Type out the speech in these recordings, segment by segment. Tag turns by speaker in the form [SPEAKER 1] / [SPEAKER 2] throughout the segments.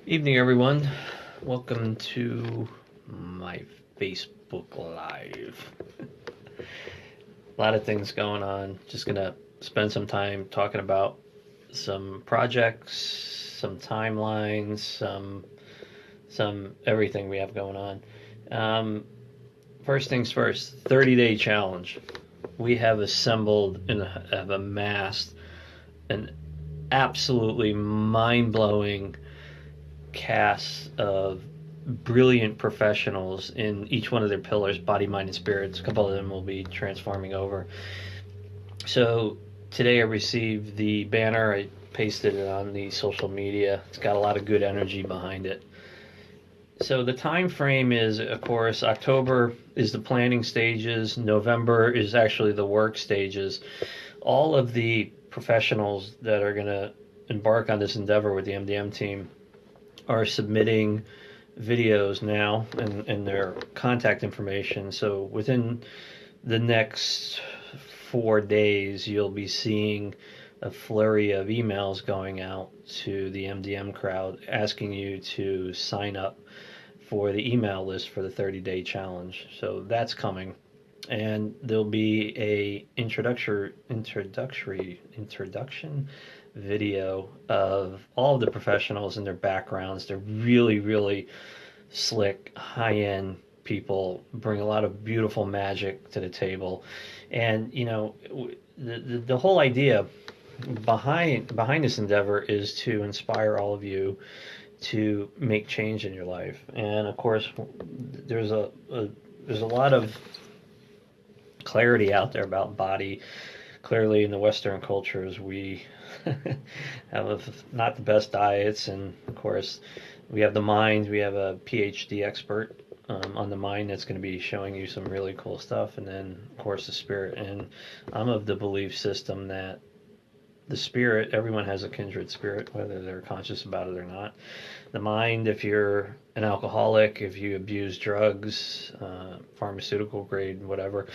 [SPEAKER 1] Evening, everyone. Welcome to my Facebook Live. A lot of things going on. Just gonna spend some time talking about some projects, some timelines, some everything we have going on. Um, First things first, 30-day challenge. We have assembled and have amassed an absolutely mind-blowing cast of brilliant professionals in each one of their pillars: body, mind, and spirits. A couple of them will be transforming over. So today I received the banner. I pasted it on the social media. It's got a lot of good energy behind it. So the time frame is, of course, October is the planning stages. November is actually the work stages. All of the professionals that are going to embark on this endeavor with the MDM team are submitting videos now and their contact information. So within the next 4 days, you'll be seeing a flurry of emails going out to the MDM crowd asking you to sign up for the email list for the 30-day challenge. So that's coming. And there'll be a introduction video of all of the professionals and their backgrounds. They're really, really slick, high end people, bring a lot of beautiful magic to the table. And, the whole idea behind this endeavor is to inspire all of you to make change in your life. And of course, there's a lot of clarity out there about body. Clearly, in the Western cultures, we have not the best diets, and of course, we have the mind. We have a PhD expert on the mind that's going to be showing you some really cool stuff, and then of course the spirit. And I'm of the belief system that the spirit, everyone has a kindred spirit, whether they're conscious about it or not. The mind, if you're an alcoholic, if you abuse drugs, pharmaceutical grade, whatever,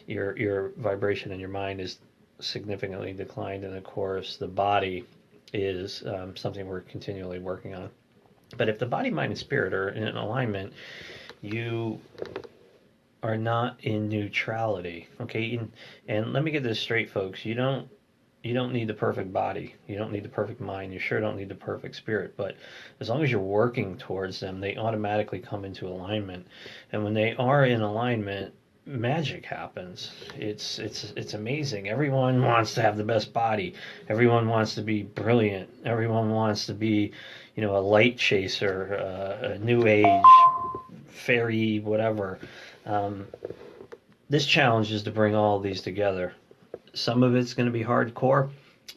[SPEAKER 1] your vibration in your mind is significantly declined. And of course, the body is something we're continually working on. But if the body, mind, and spirit are in alignment, you are not in neutrality. Okay, and let me get this straight, folks. You don't need the perfect body. You don't need the perfect mind. You sure don't need the perfect spirit. But as long as you're working towards them, they automatically come into alignment. And when they are in alignment, magic happens. It's amazing. Everyone wants to have the best body. Everyone wants to be brilliant. Everyone wants to be, a light chaser, a new age fairy, whatever. Um, this challenge is to bring all of these together. Some of it's going to be hardcore.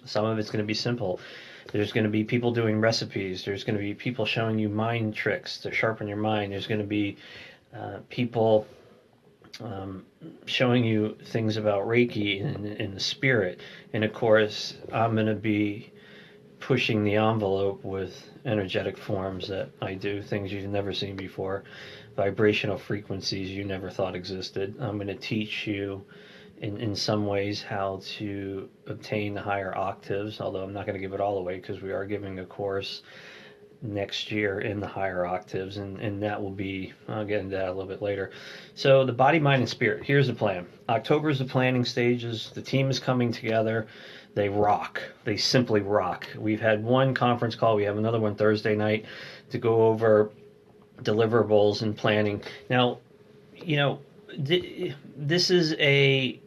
[SPEAKER 1] Some of it's going to be simple. There's going to be people doing recipes. There's going to be people showing you mind tricks to sharpen your mind. There's going to be people showing you things about Reiki and the spirit. And of course, I'm going to be pushing the envelope with energetic forms that I do, things you've never seen before, vibrational frequencies you never thought existed. I'm going to teach you in some ways how to obtain the higher octaves, although I'm not going to give it all away because we are giving a course next year in the higher octaves, and that will be, I'll get into that a little bit later. So the body, mind, and spirit, here's the plan. October is the planning stages. The team is coming together. They rock. They simply rock. We've had one conference call. We have another one Thursday night to go over deliverables and planning. Now, this is a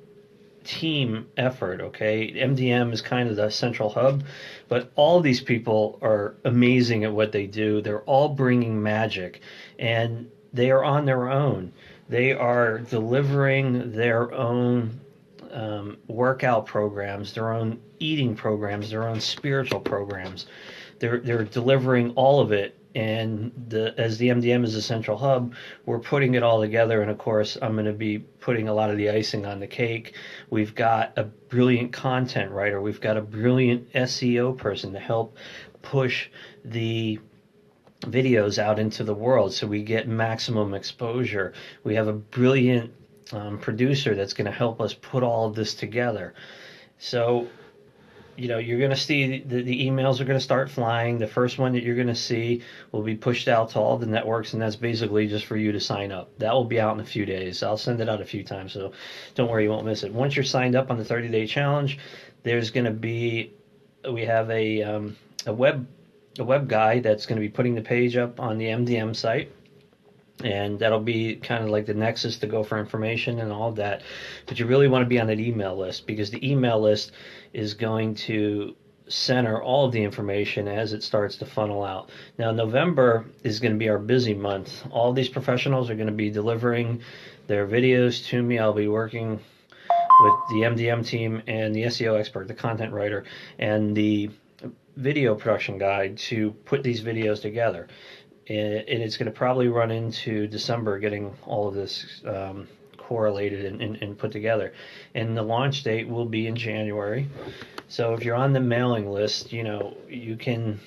[SPEAKER 1] team effort, okay? MDM is kind of the central hub, but all these people are amazing at what they do. They're all bringing magic, and they are on their own. They are delivering their own workout programs, their own eating programs, their own spiritual programs. They're delivering all of it, and as the MDM is a central hub, we're putting it all together. And of course, I'm going to be putting a lot of the icing on the cake. We've got a brilliant content writer. We've got a brilliant SEO person to help push the videos out into the world so we get maximum exposure. We have a brilliant producer that's going to help us put all of this together. So you're going to see the emails are going to start flying. The first one that you're going to see will be pushed out to all the networks, and that's basically just for you to sign up. That will be out in a few days. I'll send it out a few times, so don't worry, you won't miss it. Once you're signed up on the 30-day challenge, there's going to be we have a web guy that's going to be putting the page up on the MDM site, and that'll be kind of like the nexus to go for information and all that. But you really want to be on that email list, because the email list is going to center all of the information as it starts to funnel out. Now, November is going to be our busy month. All these professionals are going to be delivering their videos to me. I'll be working with the MDM team and the SEO expert, the content writer, and the video production guy to put these videos together. And it's going to probably run into December getting all of this correlated and put together. And the launch date will be in January. So if you're on the mailing list, you can,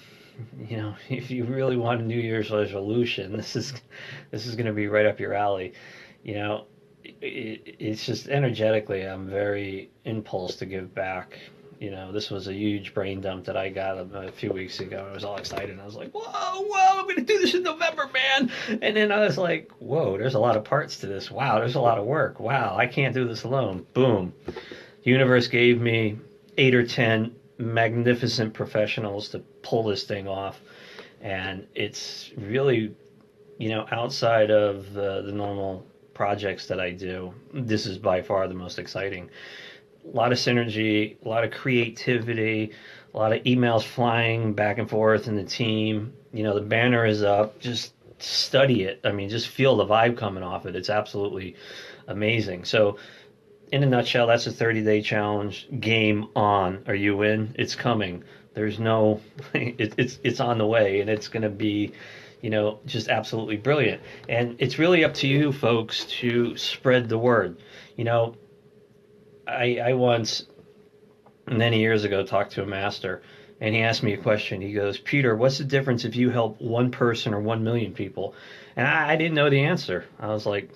[SPEAKER 1] if you really want a New Year's resolution, this is going to be right up your alley. It's just energetically, I'm very impulse to give back. This was a huge brain dump that I got a few weeks ago. I was all excited. I was like, whoa, I'm going to do this in November, man. And then I was like, whoa, there's a lot of parts to this. Wow, there's a lot of work. Wow, I can't do this alone. Boom. The universe gave me 8 or 10 magnificent professionals to pull this thing off. And it's really, outside of the normal projects that I do, this is by far the most exciting. A lot of synergy, a lot of creativity, a lot of emails flying back and forth in the team. The banner is up. Just study it. I mean, just feel the vibe coming off it. It's absolutely amazing. So, in a nutshell, that's a 30-day challenge. Game on. Are you in? It's coming. There's no, it's on the way, and it's going to be, just absolutely brilliant. And it's really up to you folks to spread the word. I once, many years ago, talked to a master, and he asked me a question. He goes, Peter, what's the difference if you help one person or 1 million people? And I didn't know the answer. I was like,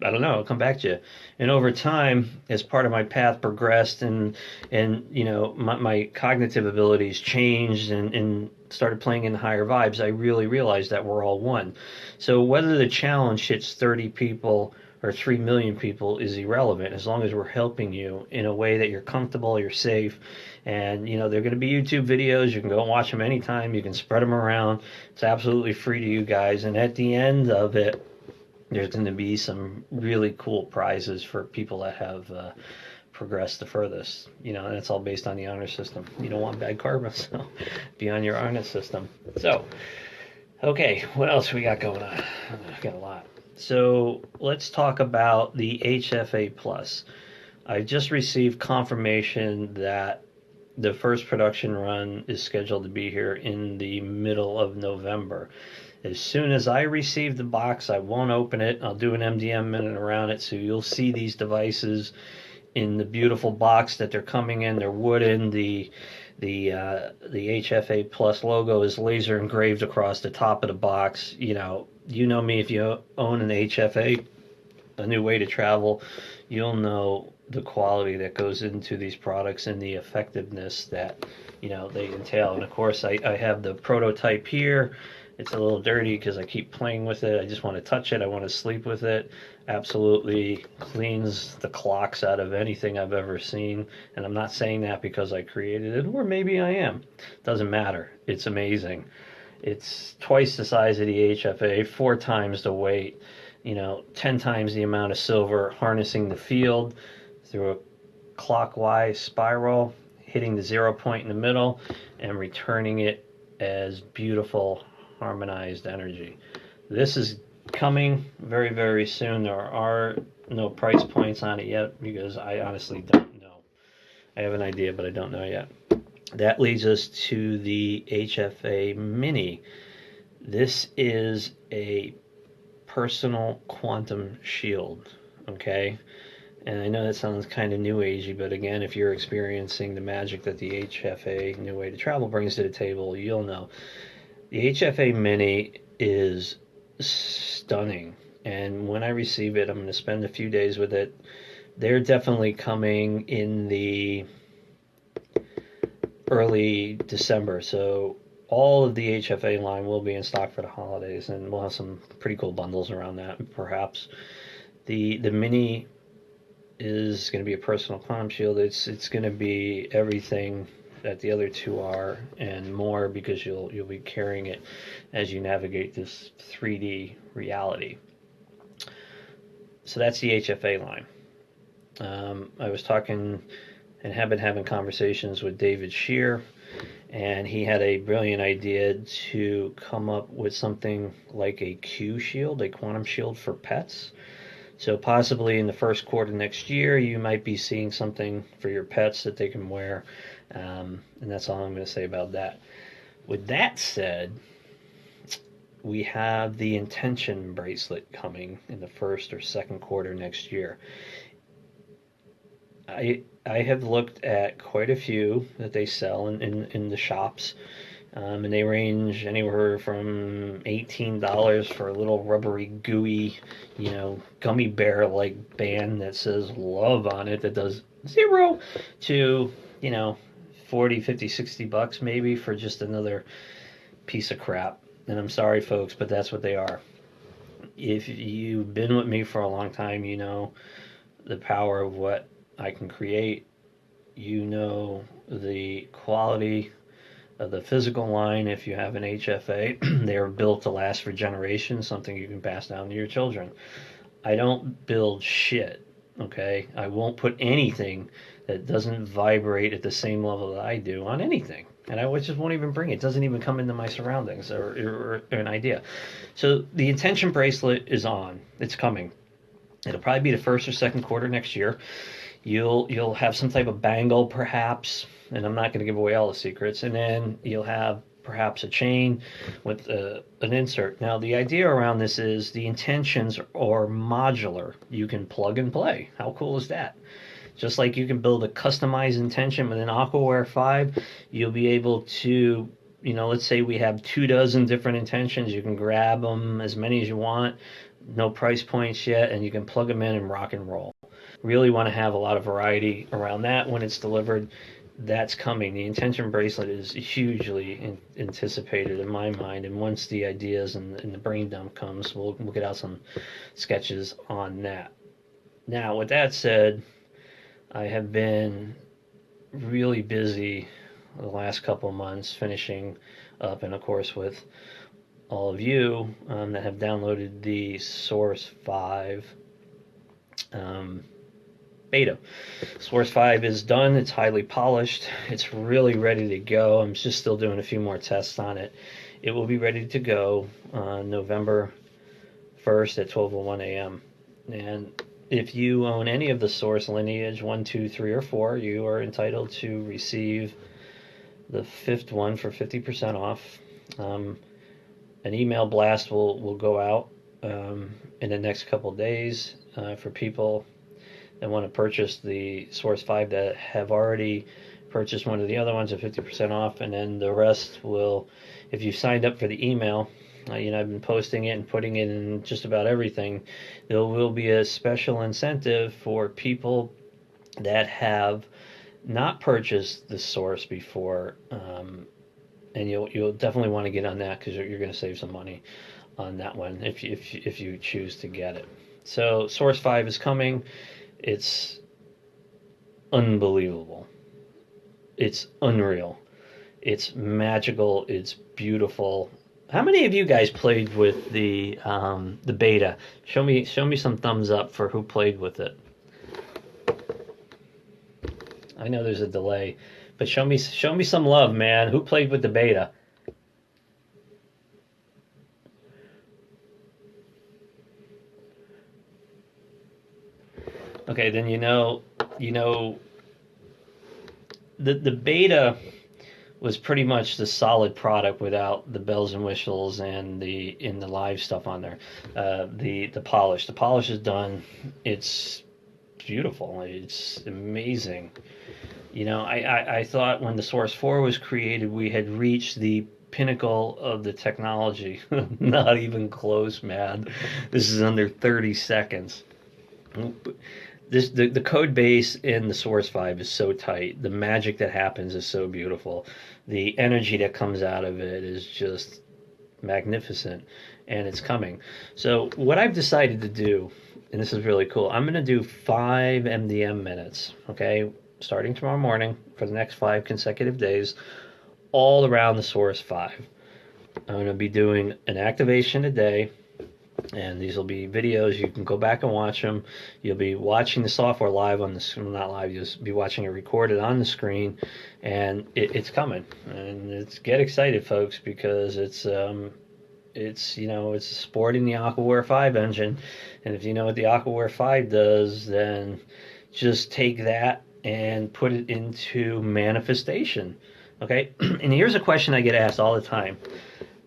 [SPEAKER 1] I don't know. I'll come back to you. And over time, as part of my path progressed, and my cognitive abilities changed and started playing in higher vibes, I really realized that we're all one. So whether the challenge hits 30 people or 3 million people is irrelevant, as long as we're helping you in a way that you're comfortable, you're safe. And they're going to be YouTube videos. You can go and watch them anytime. You can spread them around. It's absolutely free to you guys. And at the end of it, there's going to be some really cool prizes for people that have progressed the furthest. And it's all based on the honor system. You don't want bad karma, so be on your honor system. So, okay, what else we got going on? I've got a lot. So let's talk about the HFA Plus. I just received confirmation that the first production run is scheduled to be here in the middle of November. As soon as I receive the box, I won't open it. I'll do an MDM minute around it, so you'll see these devices in the beautiful box that they're coming in. They're wooden. The HFA Plus logo is laser engraved across the top of the box. You know me, if you own an HFA, a new way to travel, you'll know the quality that goes into these products and the effectiveness that they entail. And of course, I have the prototype here. It's a little dirty because I keep playing with it. I just want to touch it. I want to sleep with it. Absolutely cleans the clocks out of anything I've ever seen. And I'm not saying that because I created it, or maybe I am. Doesn't matter. It's amazing. It's twice the size of the HFA, 4 times the weight, 10 times the amount of silver, harnessing the field through a clockwise spiral, hitting the 0 point in the middle, and returning it as beautiful, harmonized energy. This is coming very, very soon. There are no price points on it yet because I honestly don't know. I have an idea, but I don't know yet. That leads us to the HFA Mini. This is a personal quantum shield, okay? And I know that sounds kind of new agey, but again, if you're experiencing the magic that the HFA New Way to Travel brings to the table, you'll know. The HFA Mini is stunning, and when I receive it, I'm going to spend a few days with it. They're definitely coming in the early December. So all of the HFA line will be in stock for the holidays, and we'll have some pretty cool bundles around that. Perhaps the mini is going to be a personal climb shield. It's going to be everything that the other two are and more, because you'll be carrying it as you navigate this 3D reality. So that's the HFA line. I was talking and have been having conversations with David Shear, and he had a brilliant idea to come up with something like a Q shield, a quantum shield for pets. So possibly in the first quarter next year, you might be seeing something for your pets that they can wear. And that's all I'm going to say about that. With that said, we have the intention bracelet coming in the first or second quarter next year. I have looked at quite a few that they sell in the shops, and they range anywhere from $18 for a little rubbery, gooey, gummy bear like band that says love on it that does zero, to 40, 50, $60 maybe for just another piece of crap. And I'm sorry, folks, but that's what they are. If you've been with me for a long time, you know the power of what I can create. You know the quality of the physical line. If you have an HFA, they are built to last for generations, something you can pass down to your children. I don't build shit, okay? I won't put anything that doesn't vibrate at the same level that I do on anything. And I just won't even bring it. It doesn't even come into my surroundings or an idea. So the intention bracelet is on. It's coming. It'll probably be the first or second quarter next year. You'll have some type of bangle perhaps, and I'm not going to give away all the secrets. And then you'll have perhaps a chain with an insert. Now the idea around this is the intentions are modular. You can plug and play. How cool is that? Just like you can build a customized intention with an Aquaware 5, you'll be able to, let's say we have 24 different intentions. You can grab them as many as you want, no price points yet, and you can plug them in and rock and roll. Really want to have a lot of variety around that when it's delivered. That's coming. The intention bracelet is hugely anticipated in my mind, and once the ideas and the brain dump comes, we'll get out some sketches on that. Now, with that said, I have been really busy the last couple of months finishing up, and of course with all of you that have downloaded the Source 5 beta. Source 5 is done. It's highly polished. It's really ready to go. I'm just still doing a few more tests on it. It will be ready to go November 1st at 12:01 a.m. And if you own any of the Source lineage 1, 2, 3, or 4, you are entitled to receive the fifth one for 50% off. An email blast will go out in the next couple days for people that want to purchase the Source 5 that have already purchased one of the other ones at 50% off, and then the rest will, if you signed up for the email, I've been posting it and putting it in just about everything. There will be a special incentive for people that have not purchased the Source before, and you'll definitely want to get on that because you're going to save some money on that one if you choose to get it. So Source 5 is coming. It's unbelievable. It's unreal. It's magical. It's beautiful. How many of you guys played with the beta? Show me some thumbs up for who played with it. I know there's a delay, but show me some love, man. Who played with the beta? Okay, then the beta was pretty much the solid product without the bells and whistles and the live stuff on there. The polish. The polish is done. It's beautiful. It's amazing. I thought when the Source 4 was created, we had reached the pinnacle of the technology. Not even close, man. This is under 30 seconds. The code base in the Source 5 is so tight. The magic that happens is so beautiful. The energy that comes out of it is just magnificent, and it's coming. So what I've decided to do, and this is really cool, I'm going to do 5 MDM minutes, okay, starting tomorrow morning for the next 5 consecutive days, all around the Source 5. I'm going to be doing an activation a day, and these will be videos. You can go back and watch them. You'll be watching the software live on the, not live, you'll be watching it recorded on the screen, and it's coming. And get excited, folks, because it's it's sporting the Aquaware 5 engine, and if you know what the Aquaware 5 does, then just take that and put it into manifestation. Okay, and here's a question I get asked all the time,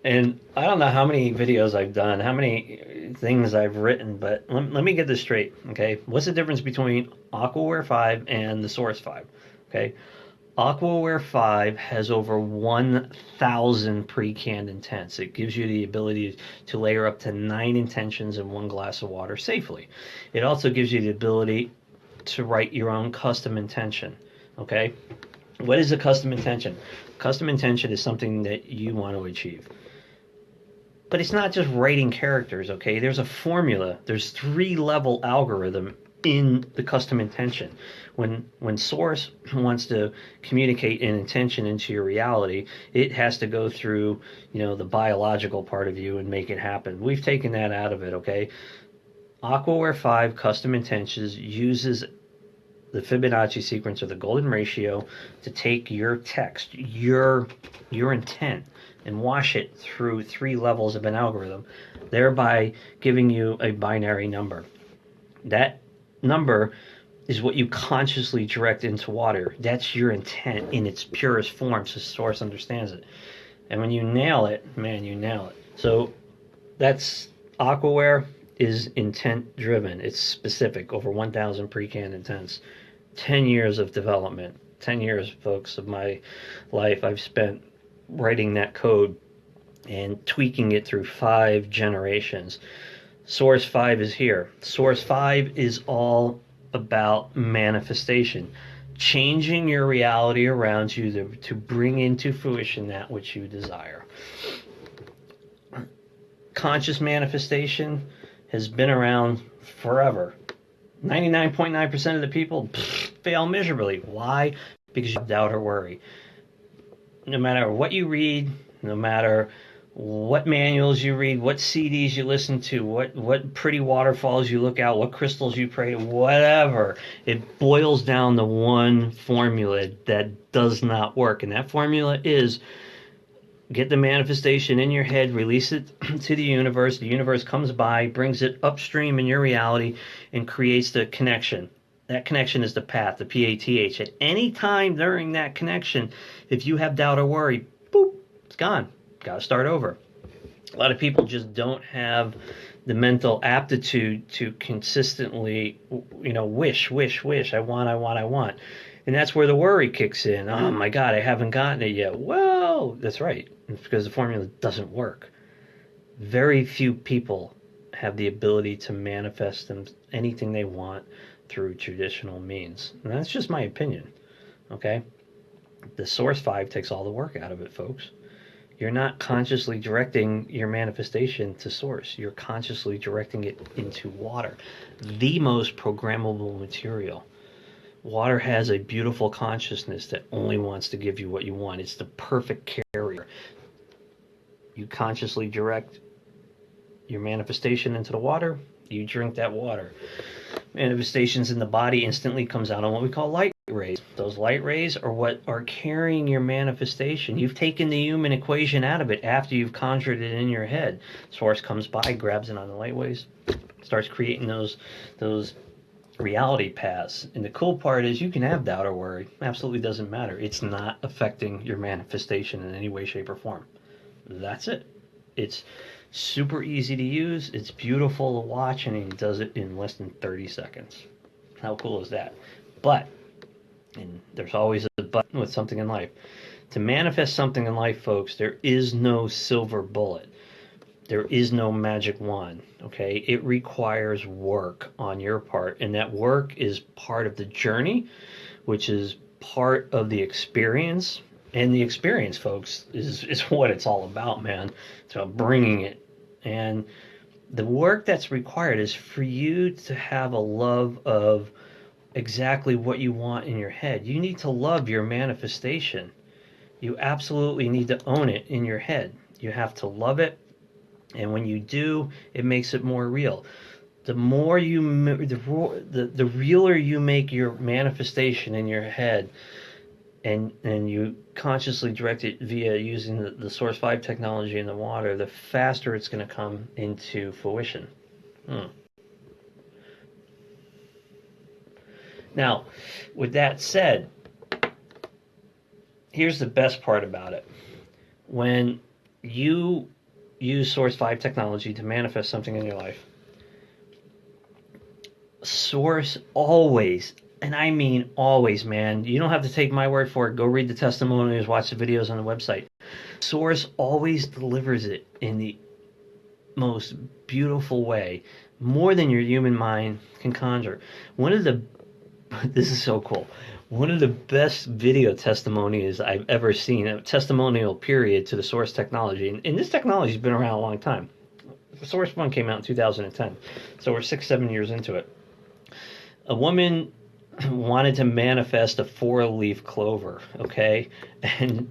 [SPEAKER 1] and I don't know how many videos I've done, how many things I've written, but let me get this straight. Okay, what's the difference between Aquaware 5 and the Source 5? Okay, Aquaware 5 has over 1,000 pre-canned intents. It gives you the ability to layer up to 9 intentions in one glass of water safely. It also gives you the ability to write your own custom intention. Okay? What is a custom intention? Custom intention is something that you want to achieve. But it's not just writing characters, okay? There's a formula. There's 3-level algorithm in the custom intention. When Source wants to communicate an intention into your reality, it has to go through, the biological part of you and make it happen. We've taken that out of it, okay? Aquaware 5 custom intentions uses the Fibonacci sequence, or the golden ratio, to take your text, your intent, and wash it through 3 levels of an algorithm, thereby giving you a binary number. That number is what you consciously direct into water. That's your intent in its purest form, so Source understands it. And when you nail it, man, you nail it. So that's Aquaware is intent driven. It's specific, over 1,000 pre-canned intents. 10 years of development. 10 years, folks, of my life I've spent writing that code and tweaking it through 5 generations. Source 5 is here. Source 5 is all about manifestation, changing your reality around you to bring into fruition that which you desire. Conscious manifestation has been around forever. 99.9% of the people fail miserably. Why? Because you have doubt or worry. No matter what you read, no matter what manuals you read, what CDs you listen to, what pretty waterfalls you look out, what crystals you pray to, whatever, it boils down to one formula that does not work. And that formula is: get the manifestation in your head, release it to the universe. The universe comes by, brings it upstream in your reality, and creates the connection. That connection is the path, the PATH. At any time during that connection, if you have doubt or worry, boop, it's gone. Got to start over. A lot of people just don't have the mental aptitude to consistently, wish. I want. And that's where the worry kicks in. Oh my God, I haven't gotten it yet. Well, that's right. It's because the formula doesn't work. Very few people have the ability to manifest anything they want through traditional means. And that's just my opinion. Okay? The Source 5 takes all the work out of it, folks. You're not consciously directing your manifestation to Source. You're consciously directing it into water, the most programmable material. Water has a beautiful consciousness that only wants to give you what you want. It's the perfect carrier. You consciously direct your manifestation into the water, you drink that water. Manifestations in the body instantly comes out on what we call light rays. Those light rays are what are carrying your manifestation. You've taken the human equation out of it after you've conjured it in your head. Source comes by, grabs it on the light waves, starts creating those reality paths. And the cool part is you can have doubt or worry. Absolutely doesn't matter. It's not affecting your manifestation in any way, shape, or form. That's it. It's super easy to use. It's beautiful to watch, and he does it in less than 30 seconds. How cool is that? But, and there's always a but with something in life. To manifest something in life, folks, there is no silver bullet. There is no magic wand, okay? It requires work on your part, and that work is part of the journey, which is part of the experience. And the experience, folks, is what it's all about, man. It's about bringing it. And the work that's required is for you to have a love of exactly what you want in your head. You need to love your manifestation. You absolutely need to own it in your head. You have to love it, and when you do, it makes it more real. The more you, the realer you make your manifestation in your head, and you consciously direct it via using the Source 5 technology in the water, the faster it's going to come into fruition. Now, with that said, here's the best part about it. When you use Source 5 technology to manifest something in your life, Source always, and I mean always, man, you don't have to take my word for it. Go read the testimonials, watch the videos on the website. Source always delivers it in the most beautiful way, more than your human mind can conjure. This is so cool. One of the best video testimonies I've ever seen, a testimonial period to the Source technology, and this technology has been around a long time. Source 1 came out in 2010, so we're 6-7 years into it. A woman wanted to manifest a 4-leaf clover, okay? And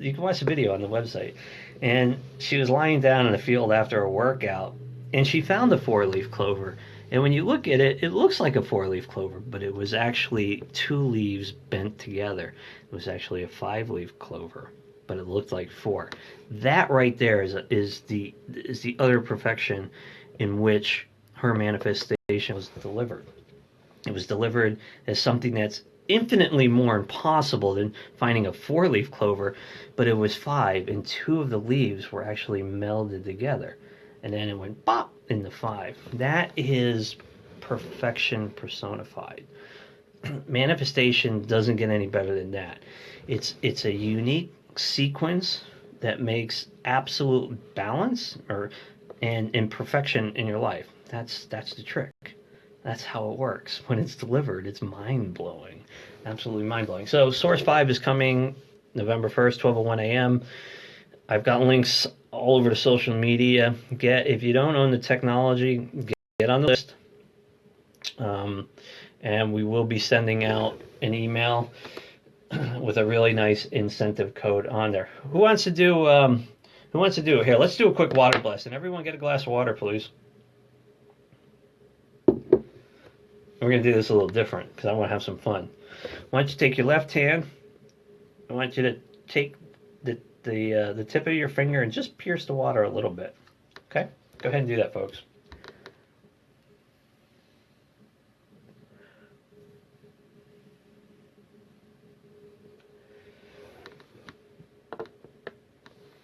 [SPEAKER 1] you can watch the video on the website. And she was lying down in the field after a workout, and she found the 4-leaf clover. And when you look at it, it looks like a 4-leaf clover, but it was actually 2 leaves bent together. It was actually a 5-leaf clover, but it looked like 4. That right there is the utter perfection in which her manifestation was delivered. It was delivered as something that's infinitely more impossible than finding a 4-leaf clover, but it was 5, and 2 of the leaves were actually melded together. And then it went pop in the 5. That is perfection personified. Manifestation doesn't get any better than that. It's a unique sequence that makes absolute balance and perfection in your life. That's the trick. That's how it works. When it's delivered, it's mind-blowing. Absolutely mind-blowing. So Source 5 is coming November 1st, 12:01 a.m. I've got links all over the social media. If you don't own the technology, get on the list. And we will be sending out an email with a really nice incentive code on there. Who wants to do it? Here, let's do a quick water blast. And everyone get a glass of water, please. We're going to do this a little different because I want to have some fun. Why don't you take your left hand? I want you to take the tip of your finger and just pierce the water a little bit. Okay? Go ahead and do that, folks.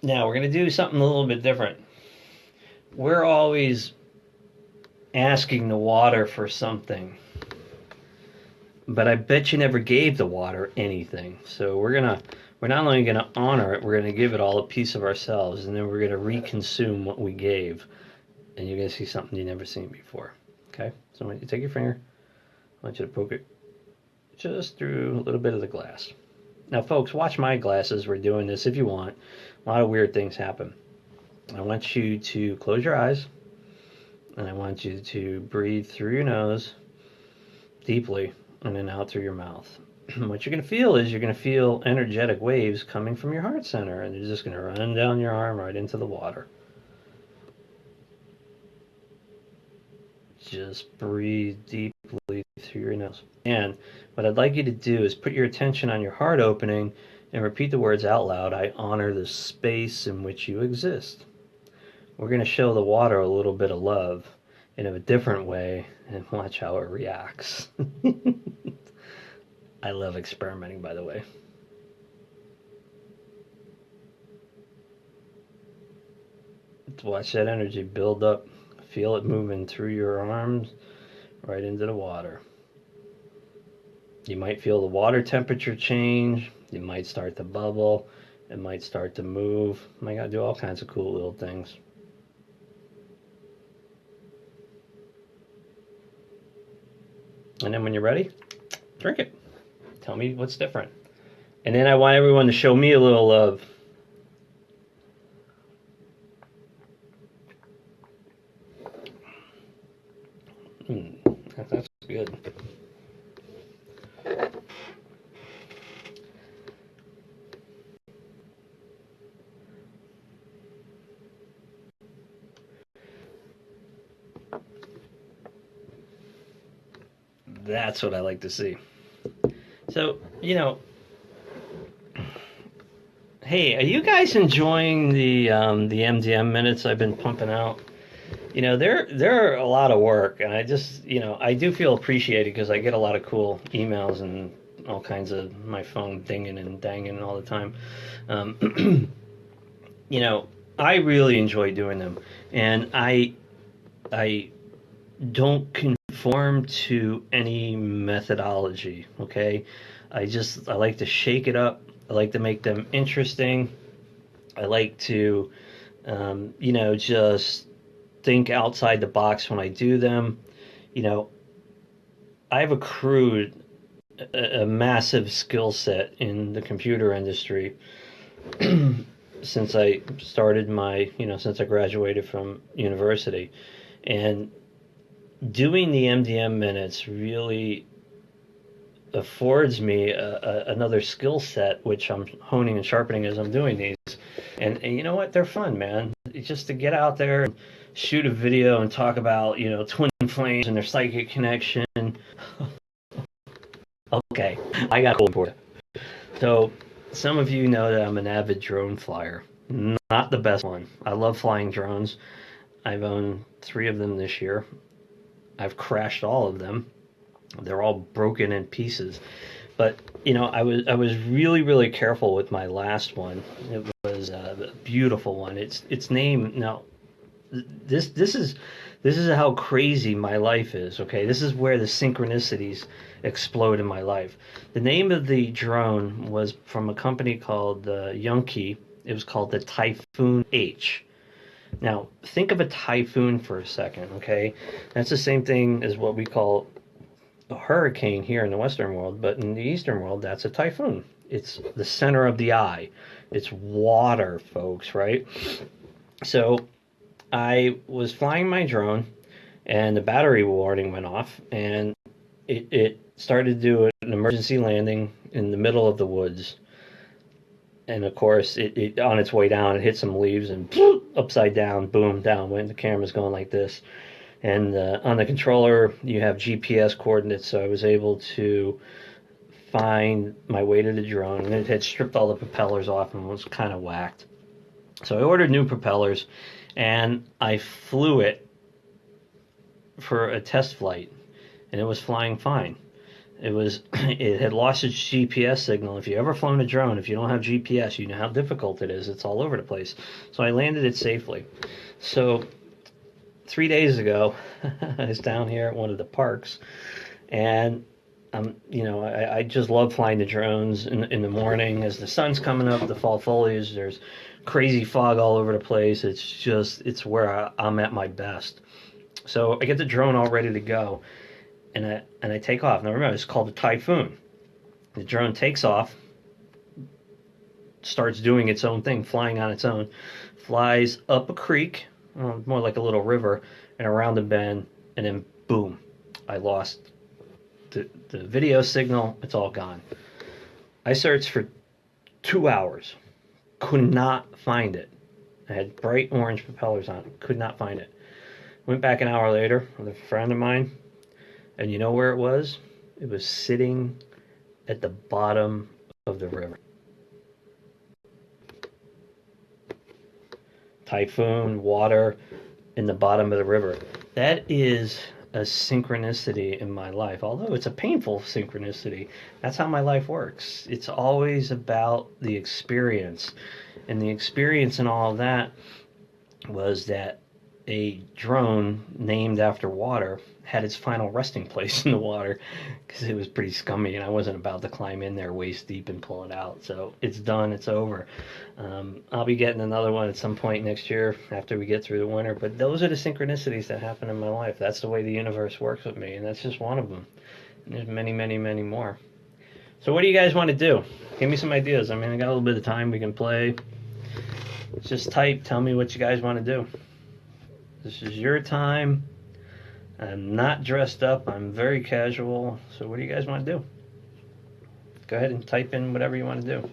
[SPEAKER 1] Now, we're going to do something a little bit different. We're always asking the water for something, but I bet you never gave the water anything. So we're not only going to honor it, we're going to give it all a piece of ourselves, and then we're going to reconsume what we gave, and you're going to see something you've never seen before. Okay? So I want you to take your finger, I want you to poke it just through a little bit of the glass. Now, folks, watch my glasses. We're doing this if you want. A lot of weird things happen. I want you to close your eyes, and I want you to breathe through your nose deeply and then out through your mouth. What you're going to feel is you're going to feel energetic waves coming from your heart center, and they're just going to run down your arm right into the water. Just breathe deeply through your nose. And what I'd like you to do is put your attention on your heart opening and repeat the words out loud. I honor the space in which you exist. We're going to show the water a little bit of love in a different way and watch how it reacts. I love experimenting, by the way. Let's watch that energy build up. Feel it moving through your arms right into the water. You might feel the water temperature change. You might start to bubble. It might start to move. You might gotta do all kinds of cool little things. And then when you're ready, drink it. Tell me what's different. And then I want everyone to show me a little love. That's good. That's what I like to see. So, hey, are you guys enjoying the MDM minutes I've been pumping out? They're a lot of work, and I just, I do feel appreciated because I get a lot of cool emails and all kinds of my phone dinging and danging all the time. Um, I really enjoy doing them, and I don't conform to any methodology. Okay, I like to shake it up. I like to make them interesting. I like to, just think outside the box when I do them. You know, I've accrued a massive skill set in the computer industry since I started since I graduated from university. And doing the MDM minutes really affords me another skill set, which I'm honing and sharpening as I'm doing these. And you know what? They're fun, man. It's just to get out there and shoot a video and talk about, twin flames and their psychic connection. Okay, I got a cool for you. So, some of you know that I'm an avid drone flyer. Not the best one. I love flying drones. I've owned 3 of them this year. I've crashed all of them. They're all broken in pieces. But I was really really careful with my last one. It was a beautiful one. Its name now. This is how crazy my life is. Okay, this is where the synchronicities explode in my life. The name of the drone was from a company called Yunki. It was called the Typhoon H. Now, think of a typhoon for a second, okay? That's the same thing as what we call a hurricane here in the Western world, but in the Eastern world, that's a typhoon. It's the center of the eye. It's water, folks, right? So I was flying my drone, and the battery warning went off, and it started to do an emergency landing in the middle of the woods. And of course, it on its way down, it hit some leaves and upside down, boom, down went. The camera's going like this. And on the controller, you have GPS coordinates, so I was able to find my way to the drone. And it had stripped all the propellers off and was kind of whacked. So I ordered new propellers, and I flew it for a test flight, and it was flying fine. It had lost its GPS signal. If you ever flown a drone, if you don't have GPS, you know how difficult it is. It's all over the place. So I landed it safely. So 3 days ago, I was down here at one of the parks, and I just love flying the drones in the morning as the sun's coming up, the fall foliage. There's crazy fog all over the place. It's where I'm at my best. So I get the drone all ready to go, and I take off. Now remember, it's called a Typhoon. The drone takes off, starts doing its own thing, flying on its own, flies up a creek, more like a little river, and around a bend, and then boom, I lost the video signal. It's all gone. I searched for 2 hours, could not find it. I had bright orange propellers on it, could not find it. Went back an hour later with a friend of mine, and you know where it was? It was sitting at the bottom of the river. Typhoon, water in the bottom of the river. That is a synchronicity in my life, although it's a painful synchronicity. That's how my life works. It's always about the experience. And the experience in all of that was that a drone named after water had its final resting place in the water because it was pretty scummy and I wasn't about to climb in there waist deep and pull it out. So it's done, it's over. I'll be getting another one at some point next year after we get through the winter. But those are the synchronicities that happen in my life. That's the way the universe works with me, and that's just one of them. And there's many, many, many more. So what do you guys want to do? Give me some ideas. I mean, I got a little bit of time. We can play. Just type. Tell me what you guys want to do. This is your time. I'm not dressed up. I'm very casual. So what do you guys want to do? Go ahead and type in whatever you want to do.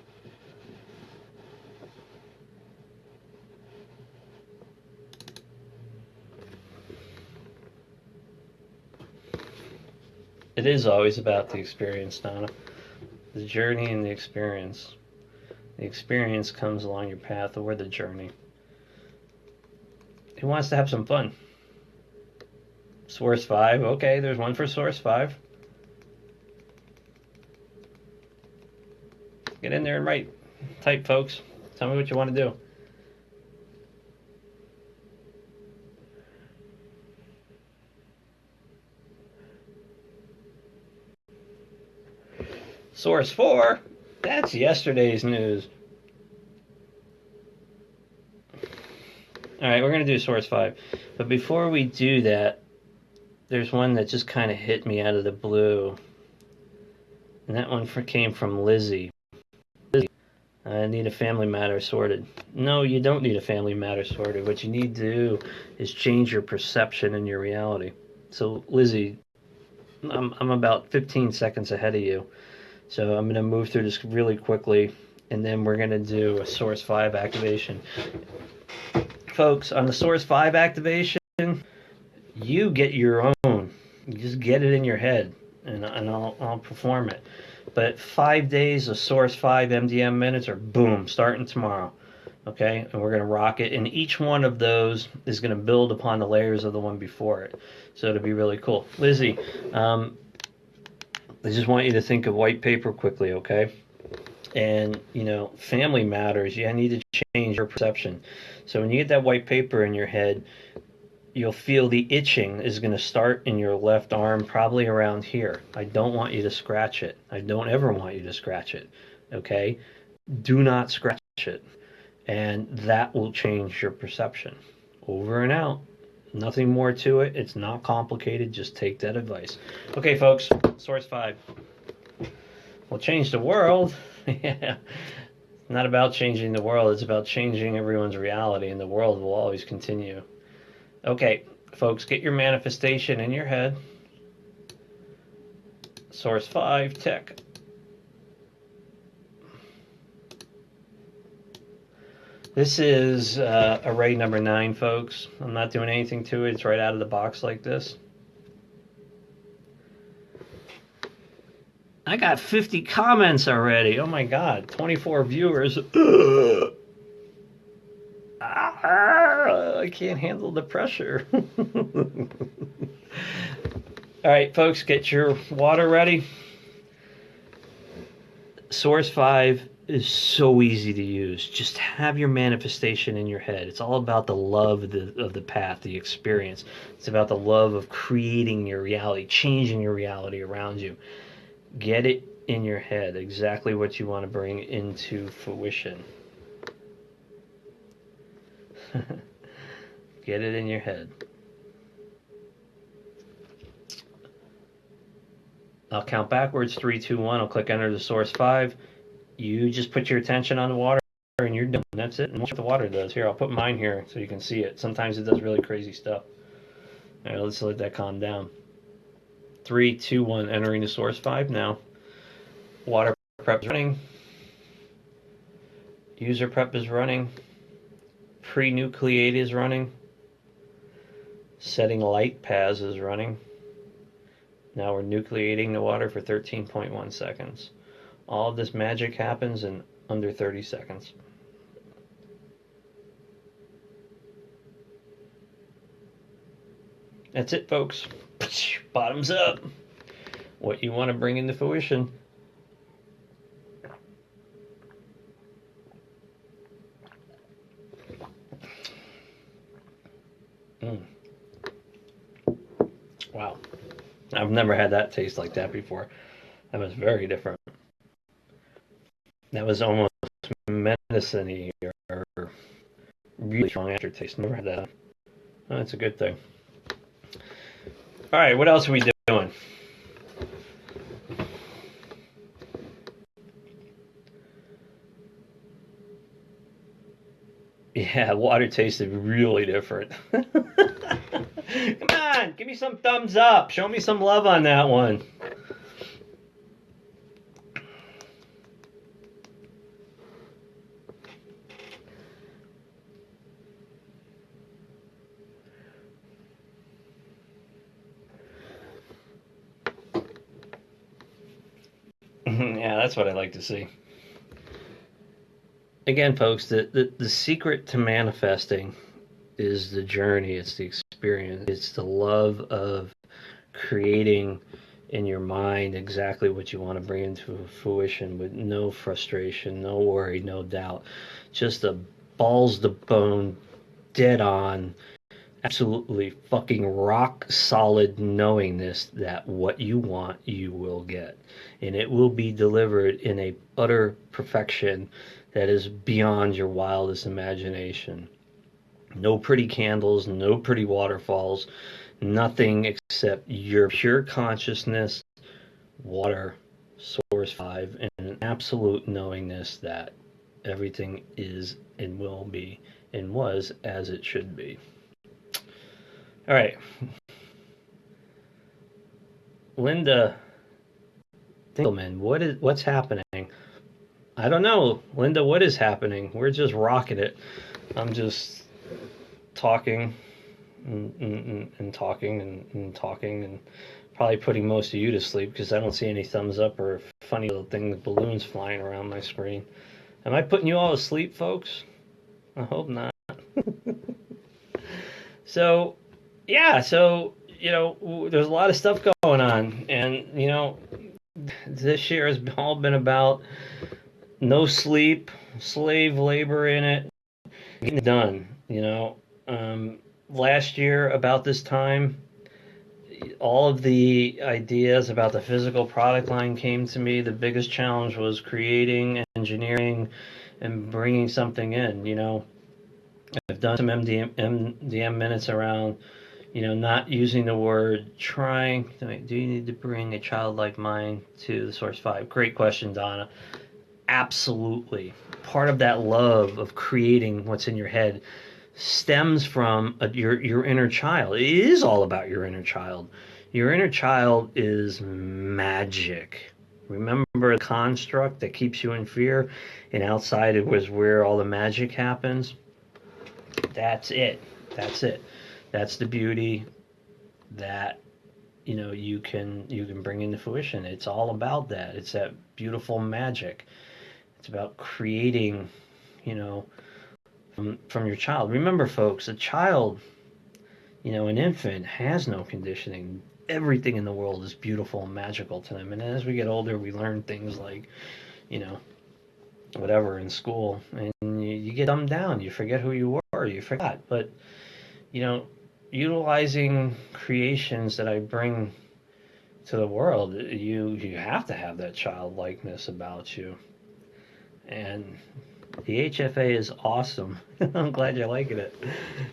[SPEAKER 1] It is always about the experience, Donna. The journey and the experience. The experience comes along your path or the journey. Who wants to have some fun? Source 5. Okay, there's one for Source 5. Get in there and write. Type, folks. Tell me what you want to do. Source 4? That's yesterday's news. Alright, we're going to do Source 5. But before we do that, there's one that just kind of hit me out of the blue. And that one came from Lizzie. I need a family matter sorted. No, you don't need a family matter sorted. What you need to do is change your perception and your reality. So, Lizzie, I'm about 15 seconds ahead of you. So I'm going to move through this really quickly, and then we're going to do a Source 5 activation. Folks, on the Source 5 activation, you get your own. You just get it in your head, and I'll perform it. But 5 days of Source 5 MDM minutes are boom, starting tomorrow. Okay? And we're going to rock it. And each one of those is going to build upon the layers of the one before it. So it'll be really cool. Lizzie, I just want you to think of white paper quickly, okay? And, you know, family matters. You need to change your perception. So when you get that white paper in your head, you'll feel the itching is going to start in your left arm, probably around here. I don't want you to scratch it. I don't ever want you to scratch it, okay? Do not scratch it. And that will change your perception. Over and out. Nothing more to it. It's not complicated. Just take that advice. Okay, folks. Source 5. We'll change the world. Yeah. Not about changing the world. It's about changing everyone's reality, and the world will always continue. Okay, folks, get your manifestation in your head. Source 5, tech. This is array number 9, folks. I'm not doing anything to it. It's right out of the box like this. I got 50 comments already. Oh my God, 24 viewers. I can't handle the pressure. All right, folks, get your water ready. Source 5 is so easy to use. Just have your manifestation in your head. It's all about the love of the path, the experience. It's about the love of creating your reality, changing your reality around you. Get it in your head, exactly what you want to bring into fruition. Get it in your head. I'll count backwards, 3, 2, 1. I'll click enter the Source 5. You just put your attention on the water and you're done. That's it. And watch what the water does. Here, I'll put mine here so you can see it. Sometimes it does really crazy stuff. All right, let's let that calm down. 3, 2, 1. Entering the Source 5 now. Water prep is running. User prep is running. Pre-nucleate is running. Setting light paths is running. Now we're nucleating the water for 13.1 seconds. All of this magic happens in under 30 seconds. That's it, folks. Bottoms up. What you want to bring into fruition. Wow. I've never had that taste like that before. That was very different. That was almost medicine-y or really strong aftertaste. Never had that. Oh, that's a good thing. All right, what else are we doing? Yeah, water tasted really different. Come on, give me some thumbs up. Show me some love on that one. Yeah, that's what I like to see. Again, folks, the secret to manifesting is the journey, it's the experience, it's the love of creating in your mind exactly what you want to bring into fruition with no frustration, no worry, no doubt. Just a balls to bone, dead on, absolutely fucking rock solid knowingness that what you want, you will get. And it will be delivered in a utter perfection that is beyond your wildest imagination. No pretty candles, no pretty waterfalls, nothing except your pure consciousness, water, source 5, and an absolute knowingness that everything is and will be and was as it should be. All right, Linda Dinkelman, what's happening? I don't know, Linda. What is happening? We're just rocking it. I'm just talking and talking and talking and probably putting most of you to sleep because I don't see any thumbs up or funny little things, balloons flying around my screen. Am I putting you all to sleep, folks? I hope not. So, yeah, so, there's a lot of stuff going on. And, this year has all been about no sleep, slave labor in it, getting it done. Last year, about this time, all of the ideas about the physical product line came to me. The biggest challenge was creating, engineering, and bringing something in. I've done some MDM minutes around, not using the word trying. Do you need to bring a childlike mind to the Source 5? Great question, Donna. Absolutely. Part of that love of creating what's in your head stems from your inner child. It is all about your inner child. Your inner child is magic. Remember the construct that keeps you in fear, and outside it was where all the magic happens. That's it. That's it. That's the beauty that you can bring into fruition. It's all about that. It's that beautiful magic. It's about creating, you know, from your child. Remember, folks, a child, an infant has no conditioning. Everything in the world is beautiful and magical to them. And as we get older, we learn things like, you know, whatever in school, and you get dumbed down. You forget who you were. You forgot. But, you know, utilizing creations that I bring to the world, you have to have that childlikeness about you. And the HFA is awesome. I'm glad you're liking it.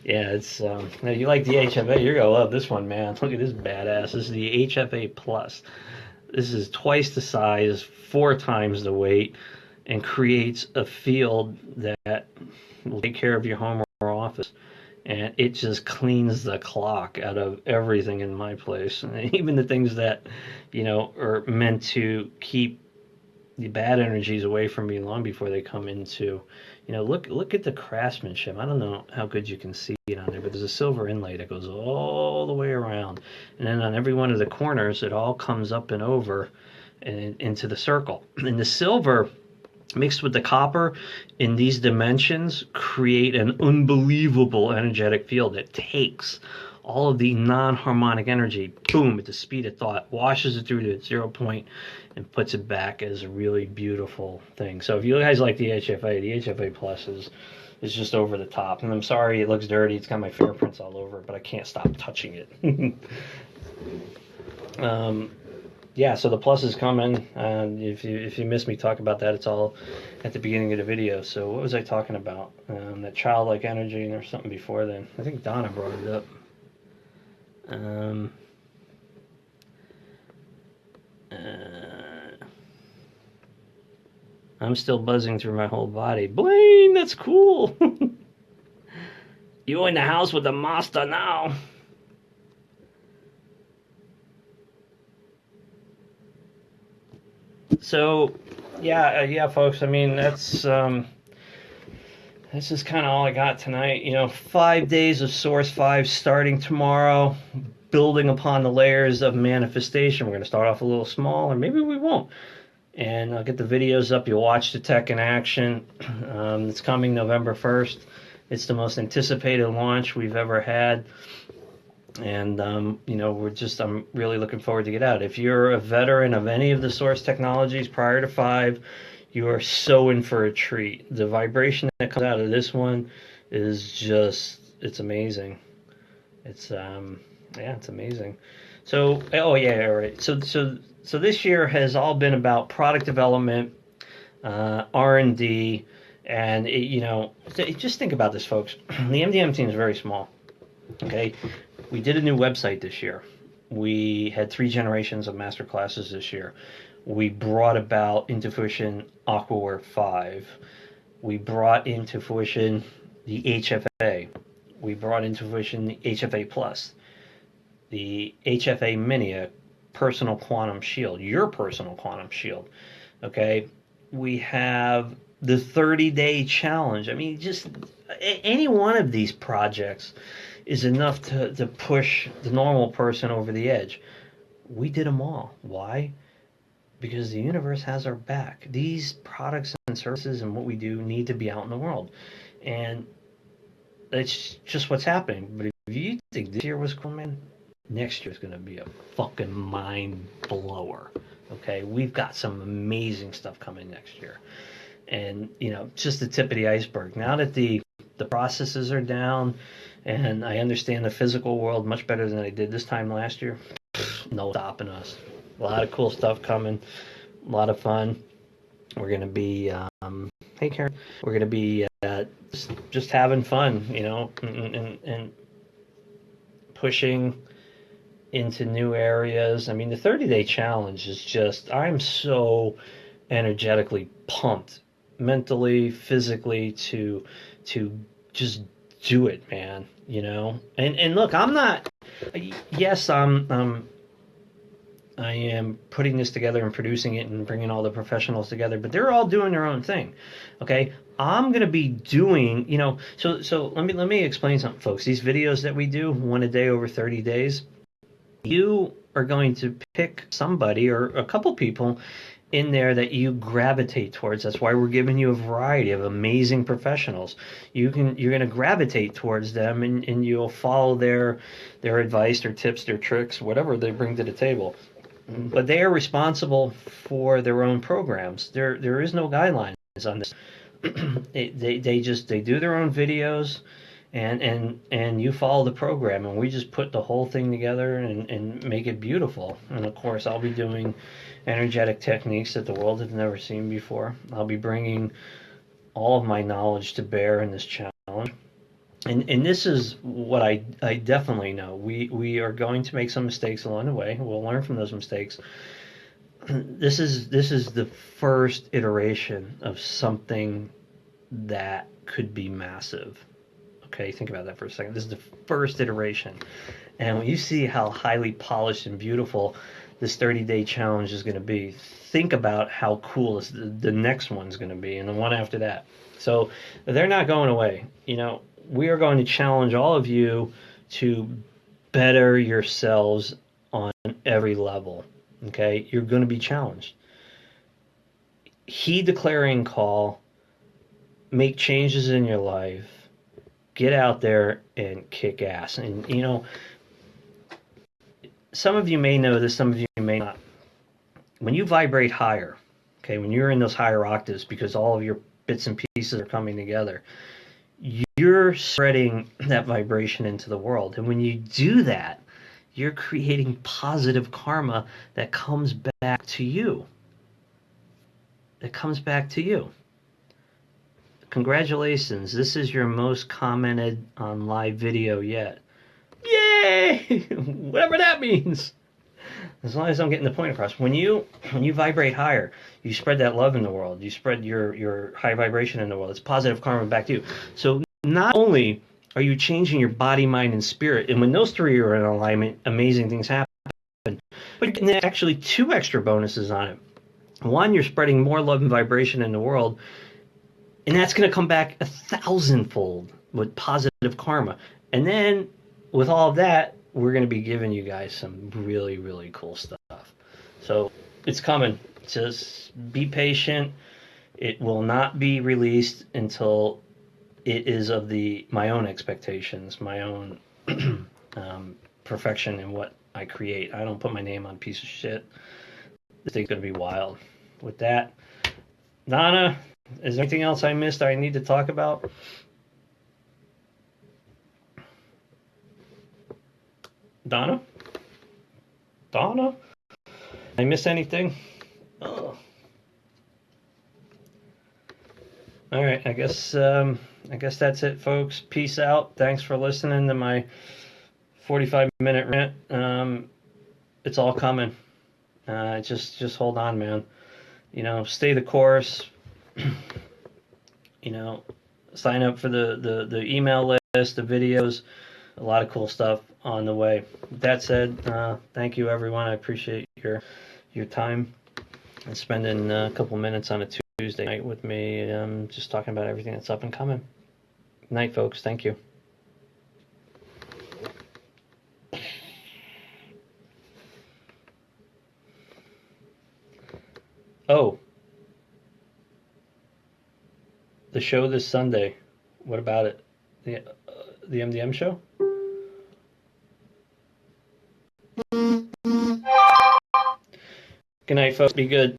[SPEAKER 1] Yeah, it's now you like the HFA, you're gonna love this one, man. Look at this badass. This is the HFA Plus. This is twice the size, 4 times the weight, and creates a field that will take care of your home or office. And it just cleans the clock out of everything in my place, and even the things that, are meant to keep the bad energies away from me long before they come into, look at the craftsmanship. I don't know how good you can see it on there, but there's a silver inlay that goes all the way around, and then on every one of the corners it all comes up and over and into the circle. And the silver mixed with the copper in these dimensions create an unbelievable energetic field that takes all of the non-harmonic energy, boom, at the speed of thought, washes it through to 0 point and puts it back as a really beautiful thing. So if you guys like the HFA Plus is just over the top. And I'm sorry it looks dirty. It's got my fingerprints all over it, but I can't stop touching it. Yeah, so the Plus is coming. If you missed me talk about that, it's all at the beginning of the video. So what was I talking about? That childlike energy, and there's something before then. I think Donna brought it up. I'm still buzzing through my whole body. Blaine, that's cool. You in the house with the master now. So, yeah, yeah, folks. I mean, this is kind of all I got tonight. 5 days of Source 5 starting tomorrow, building upon the layers of manifestation. We're going to start off a little small, or maybe we won't. And I'll get the videos up. You'll watch the tech in action. It's coming November 1st. It's the most anticipated launch we've ever had. And, I'm really looking forward to get out. If you're a veteran of any of the Source technologies prior to 5, you are so in for a treat. The vibration that comes out of this one is just, it's amazing. It's, it's amazing. So, oh yeah, all right. So this year has all been about product development, R&D, and just think about this, folks. The MDM team is very small. Okay, we did a new website this year. We had 3 generations of master classes this year. We brought about into fruition Aquaware 5. We brought into fruition the HFA. We brought into fruition the HFA Plus, the HFA Mini, a personal quantum shield, your personal quantum shield. Okay, we have the 30-day challenge. I mean, just any one of these projects is enough to push the normal person over the edge. We did them all. Why? Because the universe has our back. These products and services and what we do need to be out in the world. And it's just what's happening. But if you think this year was cool, man, next year's going to be a fucking mind blower. Okay? We've got some amazing stuff coming next year. And, just the tip of the iceberg. Now that the processes are down and I understand the physical world much better than I did this time last year, no stopping us. A lot of cool stuff coming, a lot of fun. We're going to be, hey Karen, we're going to be just having fun, and pushing into new areas. I mean, the 30-day challenge is just, I'm so energetically pumped, mentally, physically, to just do it, man. And look, I'm not. Yes, I am putting this together and producing it and bringing all the professionals together, but they're all doing their own thing. Okay, I'm gonna be doing, So let me explain something, folks. These videos that we do, one a day over 30 days, you are going to pick somebody or a couple people in there that you gravitate towards. That's why we're giving you a variety of amazing professionals. You're going to gravitate towards them, and you'll follow their advice, their tips, their tricks, whatever they bring to the table. But they are responsible for their own programs. There is no guidelines on this. They do their own videos, and you follow the program, and we just put the whole thing together and make it beautiful. And of course, I'll be doing energetic techniques that the world has never seen before. I'll be bringing all of my knowledge to bear in this challenge. And this is what I definitely know. We are going to make some mistakes along the way. We'll learn from those mistakes. This is the first iteration of something that could be massive. Okay, think about that for a second. This is the first iteration. And when you see how highly polished and beautiful this 30-day challenge is going to be, think about how cool the next one's going to be, and the one after that. So they're not going away. We are going to challenge all of you to better yourselves on every level. Okay? You're going to be challenged. Heed the clarion call. Make changes in your life. Get out there and kick ass. And, some of you may know this, some of you may not. When you vibrate higher, okay, when you're in those higher octaves because all of your bits and pieces are coming together, you're spreading that vibration into the world. And when you do that, you're creating positive karma that comes back to you. Congratulations, this is your most commented on live video yet. Yay! Whatever that means. As long as I'm getting the point across. When you vibrate higher, you spread that love in the world. You spread your high vibration in the world. It's positive karma back to you. So not only Are you changing your body, mind, and spirit? And when those three are in alignment, amazing things happen. But you're getting actually two extra bonuses on it. One, you're spreading more love and vibration in the world, and that's going to come back 1,000-fold with positive karma. And then with all of that, we're going to be giving you guys some really, really cool stuff. So it's coming. Just be patient. It will not be released until it is of my own expectations, my own perfection in what I create. I don't put my name on a piece of shit. This thing's going to be wild. With that, Donna, is there anything else I missed I need to talk about? Donna? Donna? I miss anything? Oh. All right, I guess that's it, folks. Peace out. Thanks for listening to my 45-minute rant. It's all coming. Just hold on, man. Stay the course. Sign up for the email list, the videos, a lot of cool stuff on the way. With that said, thank you, everyone. I appreciate your time and spending a couple minutes on a Tuesday night with me, just talking about everything that's up and coming. Good night, folks. Thank you. Oh, the show this Sunday. What about it? The MDM show? Good night, folks. Be good.